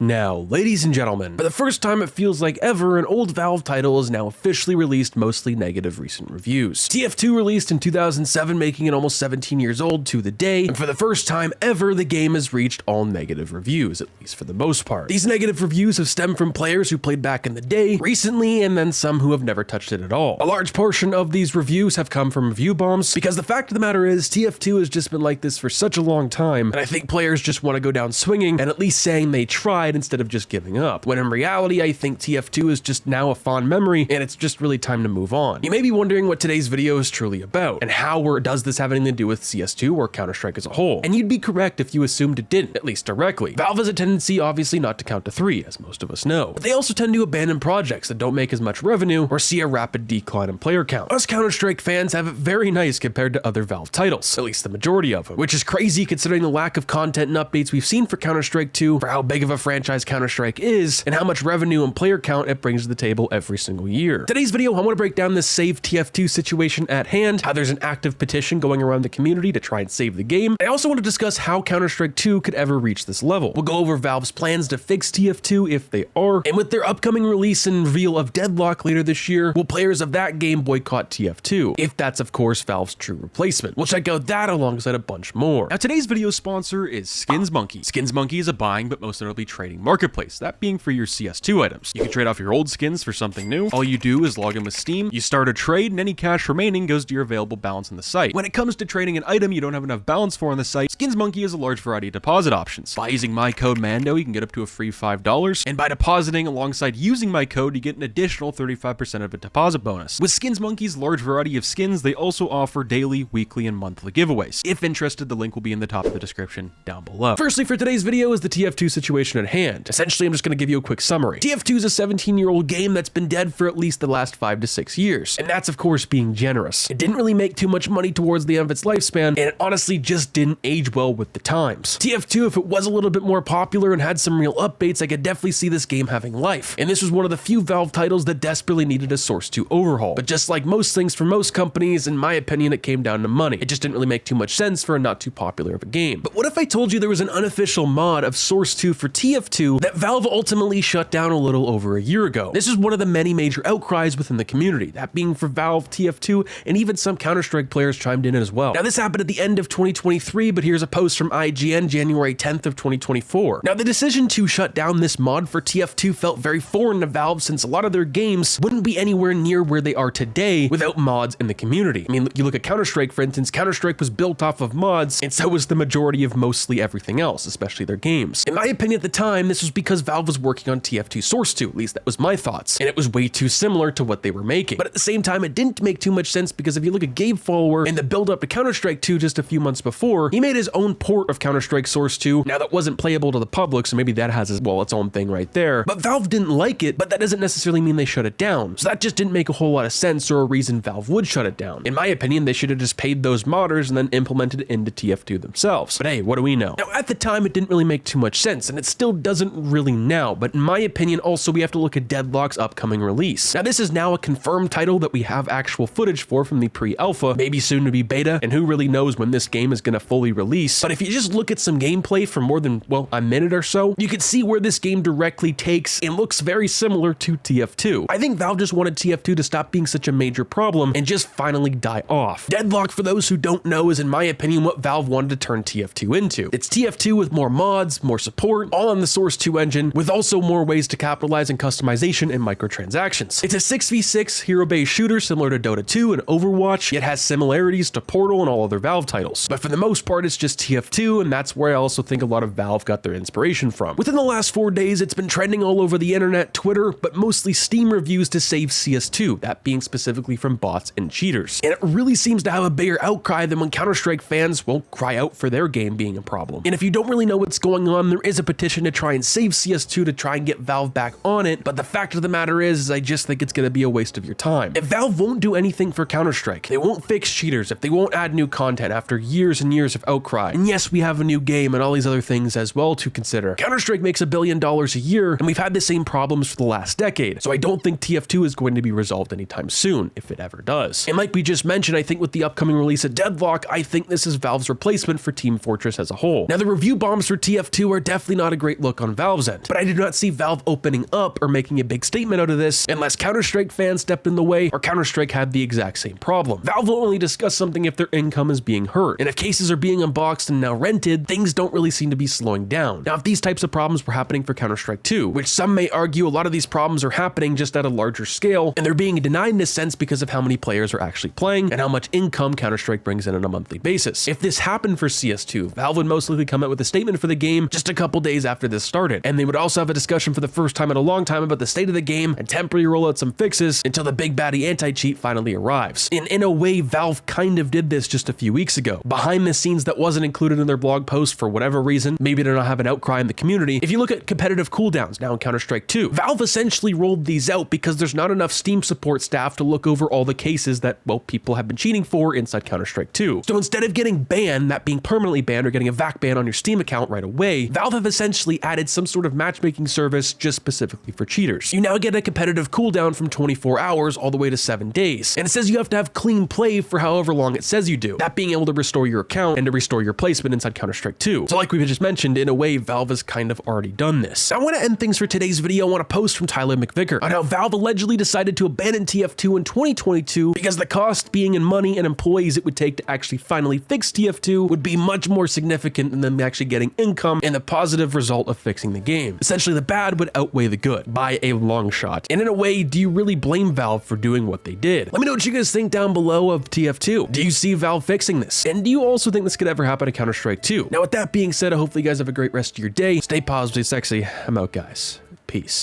Now, ladies and gentlemen, for the first time it feels like ever, an old Valve title is now officially released mostly negative recent reviews. TF2 released in 2007, making it almost 17 years old to the day, and for the first time ever, the game has reached all negative reviews, at least for the most part. These negative reviews have stemmed from players who played back in the day, recently, and then some who have never touched it at all. A large portion of these reviews have come from review bombs, because the fact of the matter is, TF2 has just been like this for such a long time, and I think players just want to go down swinging and at least saying they tried instead of just giving up, when in reality I think TF2 is just now a fond memory and it's just really time to move on. You may be wondering what today's video is truly about, and how or does this have anything to do with CS2 or Counter-Strike as a whole, and you'd be correct if you assumed it didn't, at least directly. Valve has a tendency obviously not to count to 3, as most of us know, but they also tend to abandon projects that don't make as much revenue or see a rapid decline in player count. Us Counter-Strike fans have it very nice compared to other Valve titles, at least the majority of them, which is crazy considering the lack of content and updates we've seen for Counter-Strike 2, for how big of a franchise Counter-Strike is, and how much revenue and player count it brings to the table every single year. Today's video, I want to break down this save TF2 situation at hand, how there's an active petition going around the community to try and save the game. I also want to discuss how Counter-Strike 2 could ever reach this level. We'll go over Valve's plans to fix TF2 if they are, and with their upcoming release and reveal of Deadlock later this year, will players of that game boycott TF2? If that's of course Valve's true replacement. We'll check out that alongside a bunch more. Now today's video sponsor is SkinsMonkey. SkinsMonkey is a buying but most notably trading marketplace, that being for your CS2 items. You can trade off your old skins for something new. All you do is log in with Steam, you start a trade, and any cash remaining goes to your available balance on the site. When it comes to trading an item you don't have enough balance for on the site, SkinsMonkey has a large variety of deposit options. By using my code MANDO, you can get up to a free $5, and by depositing alongside using my code, you get an additional 35% of a deposit bonus. With SkinsMonkey's large variety of skins, they also offer daily, weekly, and monthly giveaways. If interested, the link will be in the top of the description down below. Firstly, for today's video is the TF2 situation at hand. Essentially, I'm just going to give you a quick summary. TF2 is a 17-year-old game that's been dead for at least the last 5 to 6 years, and that's of course being generous. It didn't really make too much money towards the end of its lifespan, and it honestly just didn't age well with the times. TF2, if it was a little bit more popular and had some real updates, I could definitely see this game having life, and this was one of the few Valve titles that desperately needed a Source 2 overhaul. But just like most things for most companies, in my opinion, it came down to money. It just didn't really make too much sense for a not too popular of a game. But what if I told you there was an unofficial mod of Source 2 for TF2 that Valve ultimately shut down a little over a year ago? This is one of the many major outcries within the community, that being for Valve, TF2, and even some Counter-Strike players chimed in as well. Now this happened at the end of 2023, but here's a post from IGN January 10th of 2024. Now the decision to shut down this mod for TF2 felt very foreign to Valve, since a lot of their games wouldn't be anywhere near where they are today without mods in the community. I mean, you look at Counter-Strike, for instance, Counter-Strike was built off of mods, and so was the majority of mostly everything else, especially their games. In my opinion at the time, this was because Valve was working on TF2 Source 2, at least that was my thoughts, and it was way too similar to what they were making. But at the same time, it didn't make too much sense, because if you look at Gabe Follower in the build up to Counter-Strike 2 just a few months before, he made his own port of Counter-Strike Source 2. Now that wasn't playable to the public, so maybe that has its own thing right there. But Valve didn't like it, but that doesn't necessarily mean they shut it down. So that just didn't make a whole lot of sense, or a reason Valve would shut it down. In my opinion, they should have just paid those modders and then implemented it into TF2 themselves. But hey, what do we know? Now at the time, it didn't really make too much sense, and it still doesn't really now, but in my opinion, also we have to look at Deadlock's upcoming release. Now this is now a confirmed title that we have actual footage for from the pre-alpha, maybe soon to be beta, and who really knows when this game is going to fully release. But if you just look at some gameplay for more than, well, a minute or so, you can see where this game directly takes and looks very similar to TF2. I think Valve just wanted TF2 to stop being such a major problem and just finally die off. Deadlock, for those who don't know, is in my opinion what Valve wanted to turn TF2 into. It's TF2 with more mods, more support, all on the Source 2 engine, with also more ways to capitalize in customization and microtransactions. It's a 6v6 hero-based shooter similar to Dota 2 and Overwatch, yet has similarities to Portal and all other Valve titles. But for the most part, it's just TF2, and that's where I also think a lot of Valve got their inspiration from. Within the last 4 days, it's been trending all over the internet, Twitter, but mostly Steam reviews to save CS2, that being specifically from bots and cheaters. And it really seems to have a bigger outcry than when Counter-Strike fans won't cry out for their game being a problem. And if you don't really know what's going on, there is a petition to try and save CS2 to try and get Valve back on it, but the fact of the matter is I just think it's going to be a waste of your time. If Valve won't do anything for Counter-Strike, they won't fix cheaters, if they won't add new content after years and years of outcry, and yes, we have a new game and all these other things as well to consider. Counter-Strike makes $1 billion a year, and we've had the same problems for the last decade, so I don't think TF2 is going to be resolved anytime soon, if it ever does. And like we just mentioned, I think with the upcoming release of Deadlock, I think this is Valve's replacement for Team Fortress as a whole. Now, the review bombs for TF2 are definitely not a great look look on Valve's end. But I do not see Valve opening up or making a big statement out of this unless Counter-Strike fans stepped in the way or Counter-Strike had the exact same problem. Valve will only discuss something if their income is being hurt, and if cases are being unboxed and now rented, things don't really seem to be slowing down. Now, if these types of problems were happening for Counter-Strike 2, which some may argue a lot of these problems are happening just at a larger scale, and they're being denied in a sense because of how many players are actually playing and how much income Counter-Strike brings in on a monthly basis. If this happened for CS2, Valve would most likely come out with a statement for the game just a couple days after this started, and they would also have a discussion for the first time in a long time about the state of the game and temporarily roll out some fixes until the big baddie anti-cheat finally arrives. And in a way, Valve kind of did this just a few weeks ago. Behind the scenes that wasn't included in their blog post for whatever reason, maybe to not have an outcry in the community. If you look at competitive cooldowns now in Counter-Strike 2, Valve essentially rolled these out because there's not enough Steam support staff to look over all the cases that, well, people have been cheating for inside Counter-Strike 2. So instead of getting banned, that being permanently banned or getting a VAC ban on your Steam account right away, Valve have essentially added some sort of matchmaking service just specifically for cheaters. You now get a competitive cooldown from 24 hours all the way to 7 days. And it says you have to have clean play for however long it says you do. That being able to restore your account and to restore your placement inside Counter-Strike 2. So like we just mentioned, in a way, Valve has kind of already done this. Now, I want to end things for today's video. I want to post from Tyler McVicker on how Valve allegedly decided to abandon TF2 in 2022 because the cost being in money and employees it would take to actually finally fix TF2 would be much more significant than them actually getting income and the positive result of fixing the game. Essentially, the bad would outweigh the good by a long shot. And in a way, do you really blame Valve for doing what they did? Let me know what you guys think down below of TF2. Do you see Valve fixing this? And do you also think this could ever happen to Counter-Strike 2? Now, with that being said, I hope you guys have a great rest of your day. Stay positive, stay sexy. I'm out, guys. Peace.